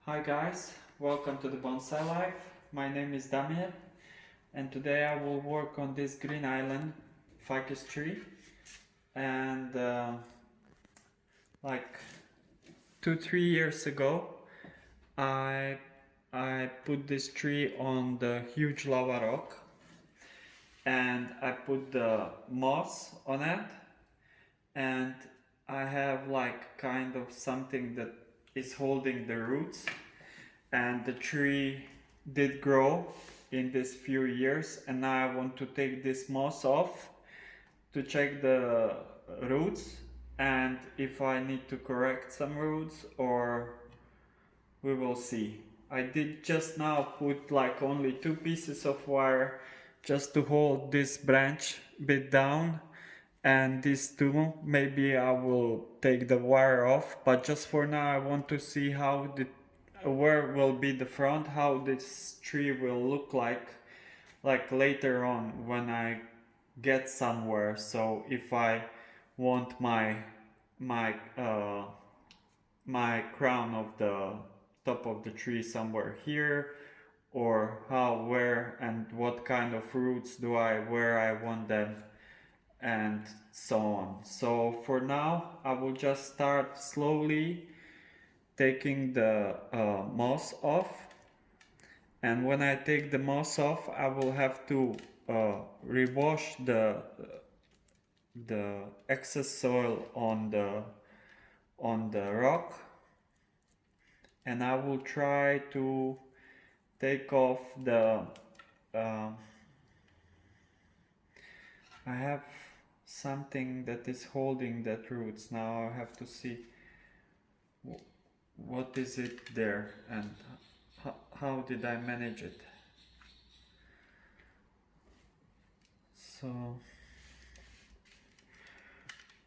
Hi guys, welcome to the Bonsai Life. My name is Damien and today I will work on this green island ficus tree and like 2-3 years ago I put this tree on the huge lava rock and I put the moss on it, and I have like kind of something that is holding the roots, and the tree did grow in these few years, and now I want to take this moss off to check the roots and if I need to correct some roots, or we will see. I did just now put like only 2 pieces of wire just to hold this branch bit down, and these two maybe I will take the wire off, but just for now I want to see how where will be the front, how this tree will look like later on when I get somewhere. So if I want my my crown of the top of the tree somewhere here, or how, where, and what kind of roots do I, where I want them, and so on. So for now I will just start slowly taking the moss off, and when I take the moss off I will have to rewash the excess soil on the rock, and I will try to take off the I have something that is holding that roots. Now I have to see what is it there and how did I manage it. So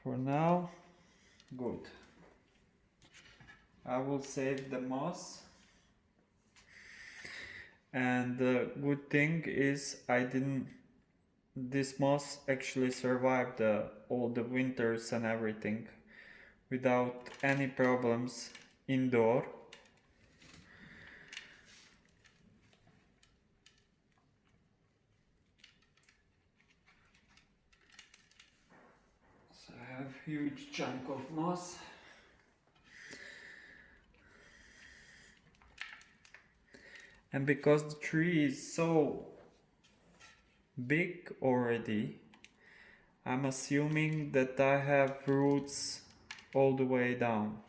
for now, good. I will save the moss, and the good thing is this moss actually survived all the winters and everything without any problems indoor. So I have a huge chunk of moss. And because the tree is so big already, I'm assuming that I have roots all the way down.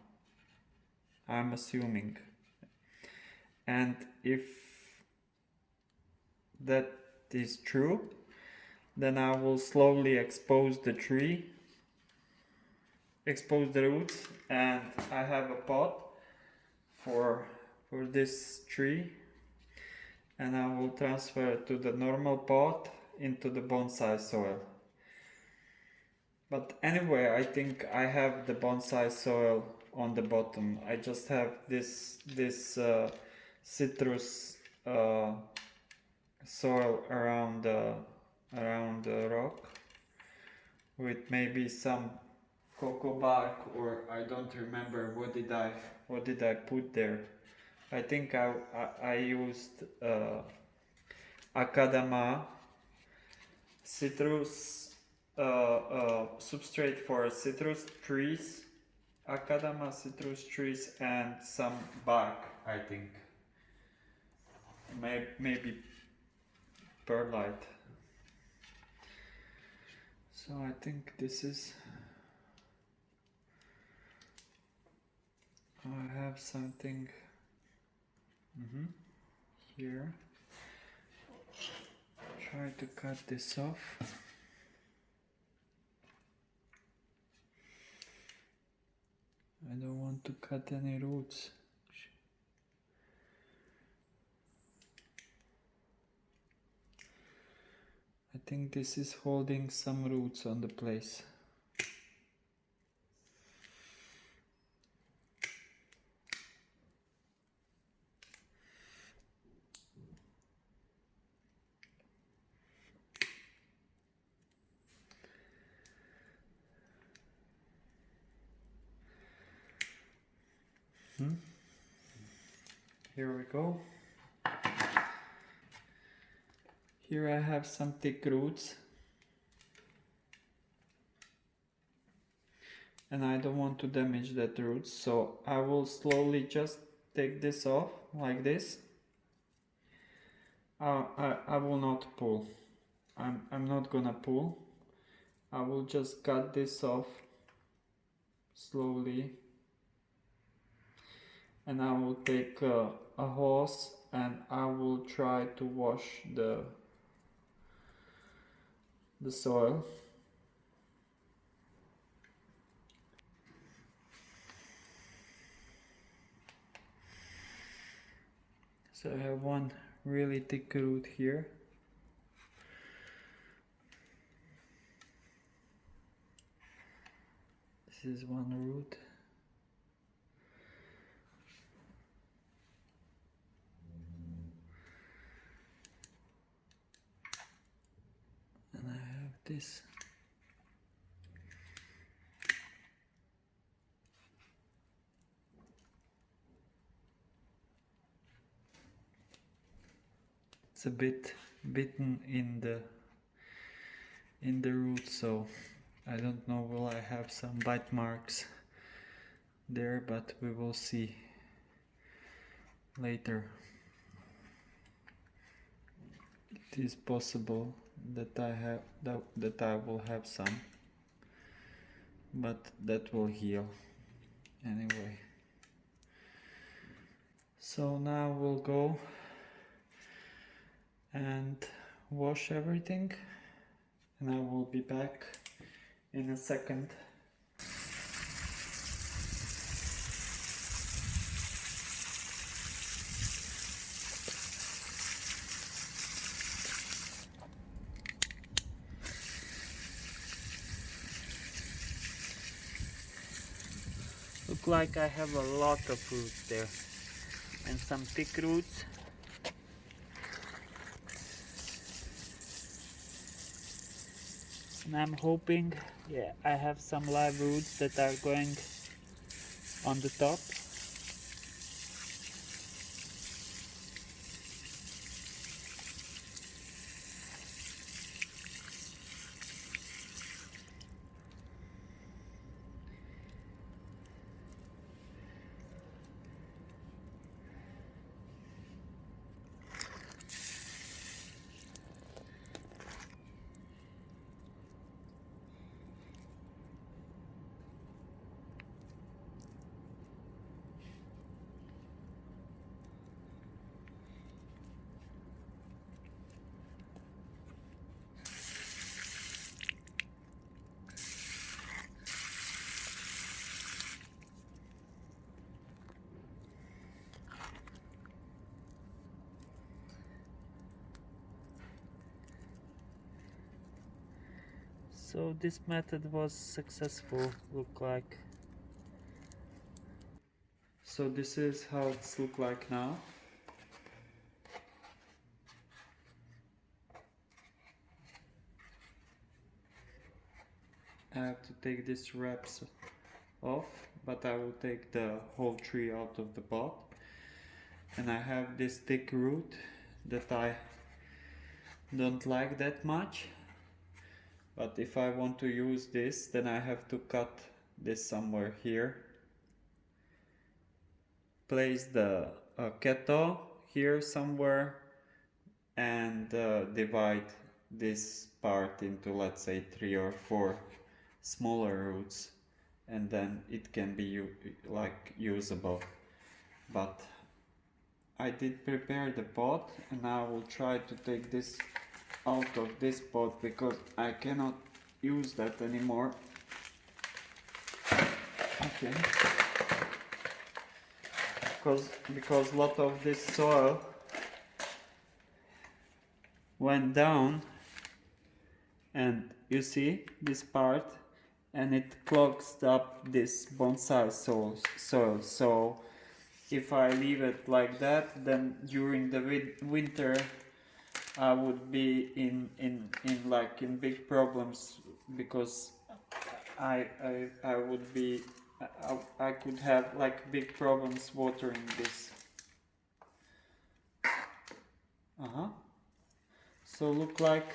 I'm assuming. And if that is true, then I will slowly expose the tree, expose the roots, and I have a pot for this tree, and I will transfer it to the normal pot into the bonsai soil. But anyway, I think I have the bonsai soil on the bottom. I just have this citrus soil around the rock, with maybe some cocoa bark, or I don't remember what did I put there. I think I used Akadama citrus substrate for citrus trees, Akadama citrus trees, and some bark, I think. Maybe perlite. So I think this is, I have something here. Try to cut this off. I don't want to cut any roots. I think this is holding some roots on the place. Here we go. Here I have some thick roots. And I don't want to damage that roots, so I will slowly just take this off like this. I will not pull. I'm not gonna pull. I will just cut this off slowly, and I will take a hose and I will try to wash the soil. So I have one really thick root here. This is one root. And I have this. It's a bit bitten in the root, so I don't know, will I have some bite marks there, but we will see later. It is possible that I will have some, but that will heal anyway. So now we'll go and wash everything, and I will be back in a second. Look like I have a lot of roots there, and some thick roots. And I'm hoping, yeah, I have some live roots that are going on the top. So this method was successful, look like. So this is how it's look like now. I have to take these wraps off, but I will take the whole tree out of the pot. And I have this thick root that I don't like that much. But if I want to use this, then I have to cut this somewhere here. Place the keto here somewhere, and divide this part into, let's say, 3 or 4 smaller roots, and then it can be like usable. But I did prepare the pot, and I will try to take this out of this pot because I cannot use that anymore. Okay. Because a lot of this soil went down, and you see this part, and it clogs up this bonsai soil. So if I leave it like that, then during the winter I would be in big problems, because I could have like big problems watering this. So look like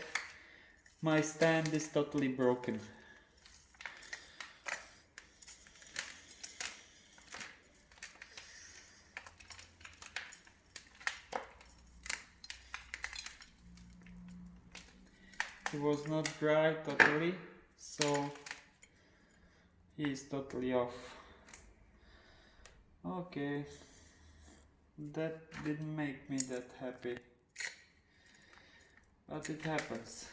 my stand is totally broken. It was not dry totally, so he is totally off. Okay, that didn't make me that happy, but it happens.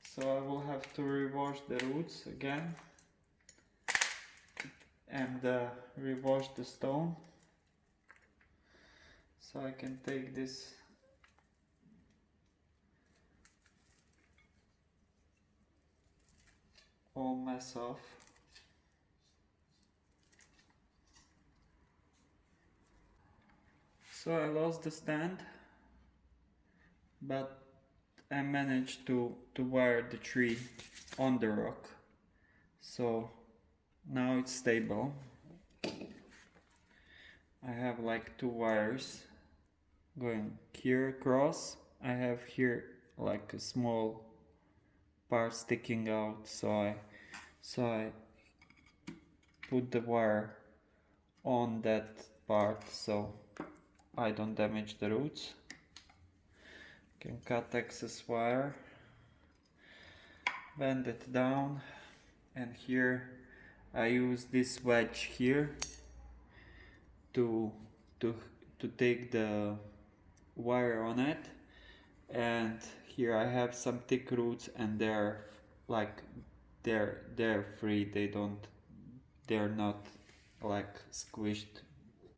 So I will have to rewash the roots again and rewash the stone, so I can take this all mess off. So I lost the stand, but I managed to wire the tree on the rock, so now it's stable. I have like 2 wires going here across. I have here like a small part sticking out, so I put the wire on that part so I don't damage the roots. Can cut excess wire, bend it down, and here I use this wedge here to take the wire on it, and here I have some thick roots and they're free, they're not like squished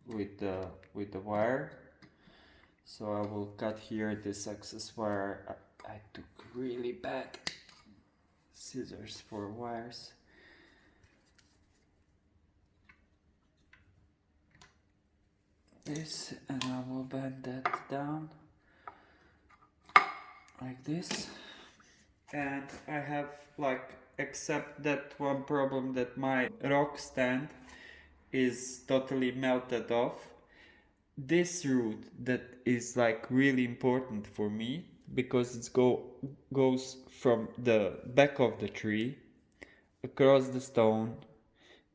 with the wire. So I will cut here this excess wire. I took really bad scissors for wires. This, and I will bend that down like this. And I have like, except that one problem, that my rock stand is totally melted off. This root that is like really important for me, because it goes from the back of the tree across the stone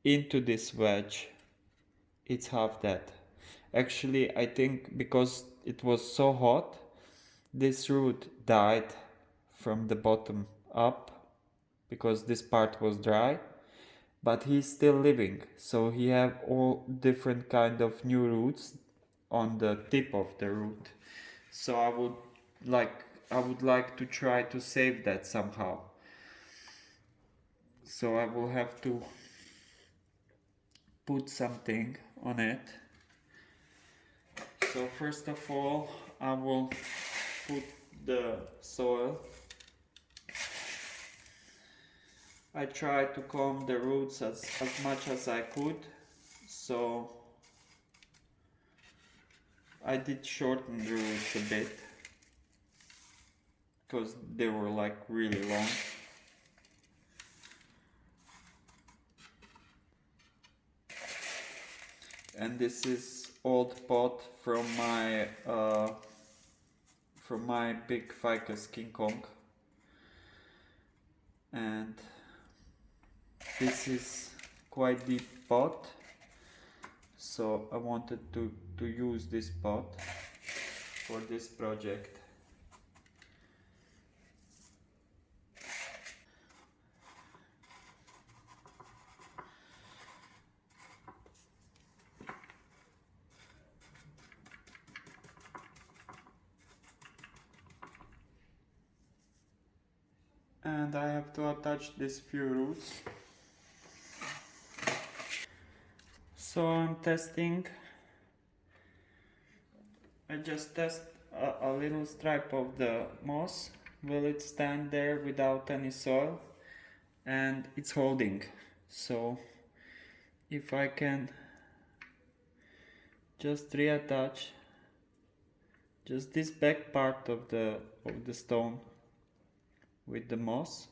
into this wedge. It's half that. Actually, I think because it was so hot, this root died from the bottom up, because this part was dry, but he's still living, so he have all different kind of new roots on the tip of the root. So I would like to try to save that somehow. So I will have to put something on it. So first of all, I will put the soil. I tried to comb the roots as much as I could, so I did shorten the roots a bit, because they were like really long. And this is old pot from my big Ficus King Kong, and this is quite deep pot, so I wanted to use this pot for this project. And I have to attach these few roots. So I'm testing. I just test a little stripe of the moss. Will it stand there without any soil? And it's holding. So if I can just reattach just this back part of the stone with the moss,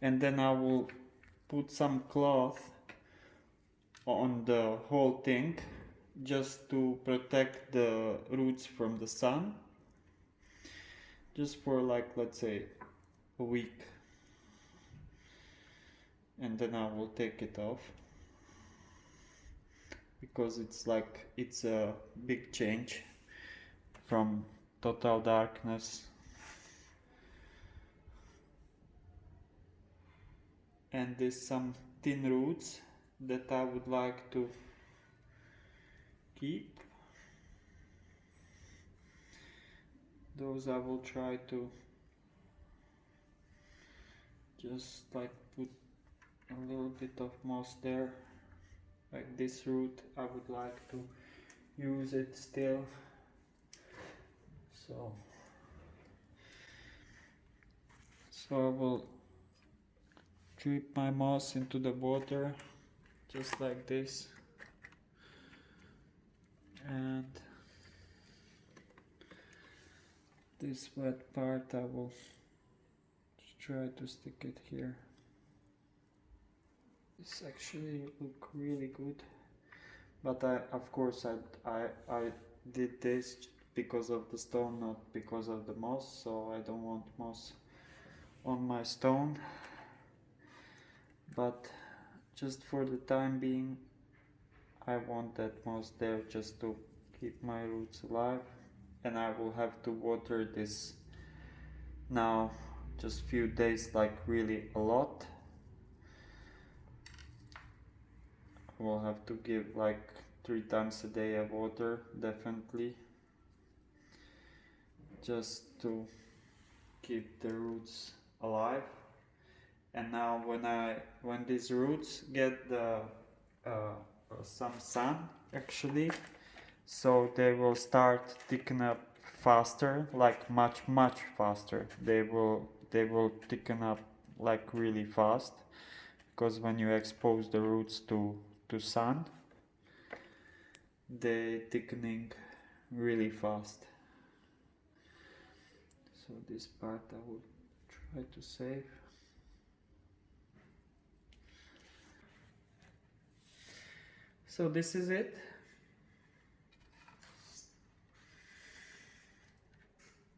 and then I will put some cloth on the whole thing just to protect the roots from the sun, just for like, let's say, a week, and then I will take it off, because it's a big change from total darkness. And there's some thin roots that I would like to keep. Those I will try to just like put a little bit of moss there. Like this root, I would like to use it still. So I will drip my moss into the water, just like this, and this wet part I will try to stick it here. This actually look really good, but of course I did this because of the stone, not because of the moss, so I don't want moss on my stone. But just for the time being, I want that moss there just to keep my roots alive. And I will have to water this now just few days, like really a lot. I will have to give like 3 times a day of water, definitely, just to keep the roots alive. And now when these roots get some sun, actually, so they will start thicken up faster, like much faster. They will thicken up like really fast, because when you expose the roots to sun, they thickening really fast. So this part I will try to save. So this is it.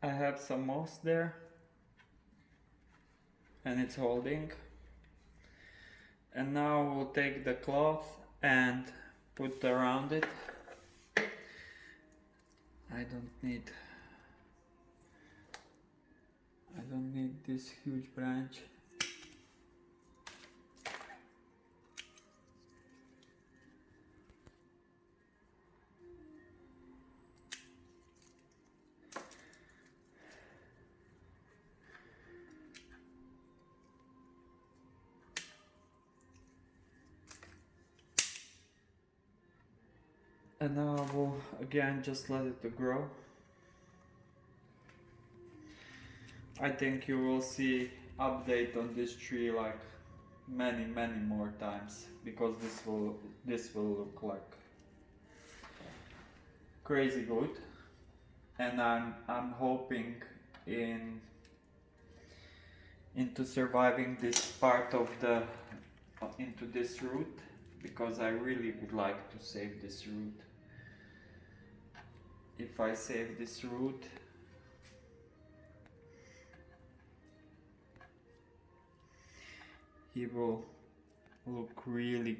I have some moss there, and it's holding. And now we'll take the cloth and put around it. I don't need this huge branch. And now I will again just let it to grow. I think you will see update on this tree like many more times, because this will look like crazy good. And I'm hoping into surviving this part of the into this root, because I really would like to save this root. If I save this root, he will look really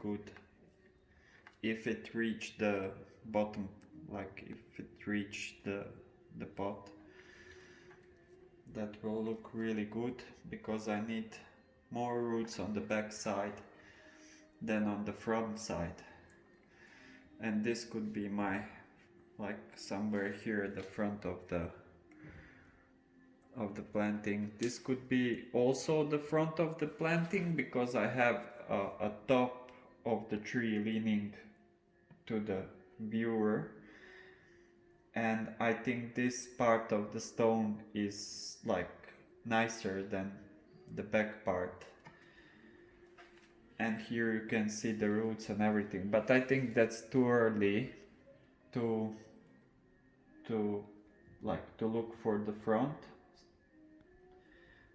good if it reach the bottom, like if it reach the pot. That will look really good, because I need more roots on the back side than on the front side. And this could be my, like somewhere here at the front of the planting. This could be also the front of the planting, because I have a top of the tree leaning to the viewer, and I think this part of the stone is like nicer than the back part. And here you can see the roots and everything, but I think that's too early to look for the front.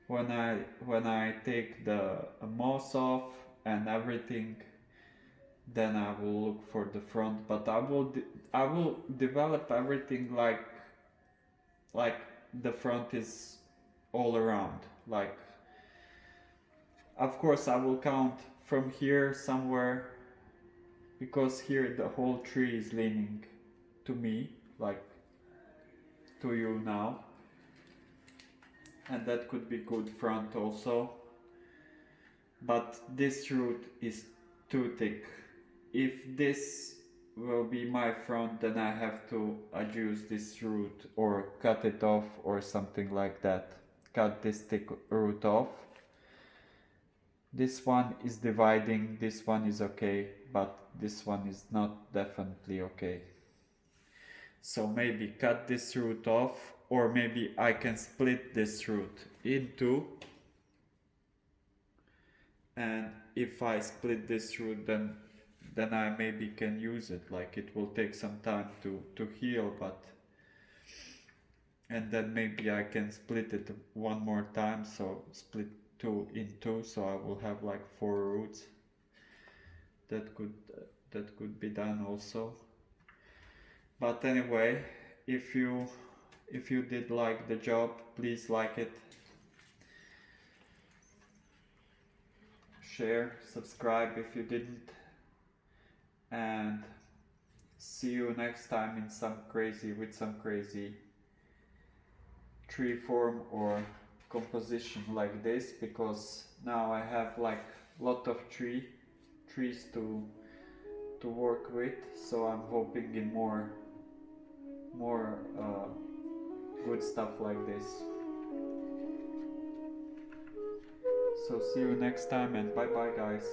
When I take the moss off and everything, then I will look for the front. But I will develop everything like the front is all around. Like, of course I will count from here somewhere, because here the whole tree is leaning to me, like to you now, and that could be good front also. But this root is too thick. If this will be my front, then I have to adjust this root or cut it off or something like that. Cut this thick root off. This one is dividing, this one is okay, but this one is not definitely okay. So maybe cut this root off, or maybe I can split this root in two. And if I split this root, then I maybe can use it. Like, it will take some time to heal, but and then maybe I can split it one more time, so split two in two, so I will have like 4 roots. That could be done also. But anyway, if you did like the job, please like it, share, subscribe if you didn't, and see you next time in some crazy tree form or composition like this, because now I have like lot of trees to work with, so I'm hoping in more good stuff like this. So see you next time, and bye bye guys.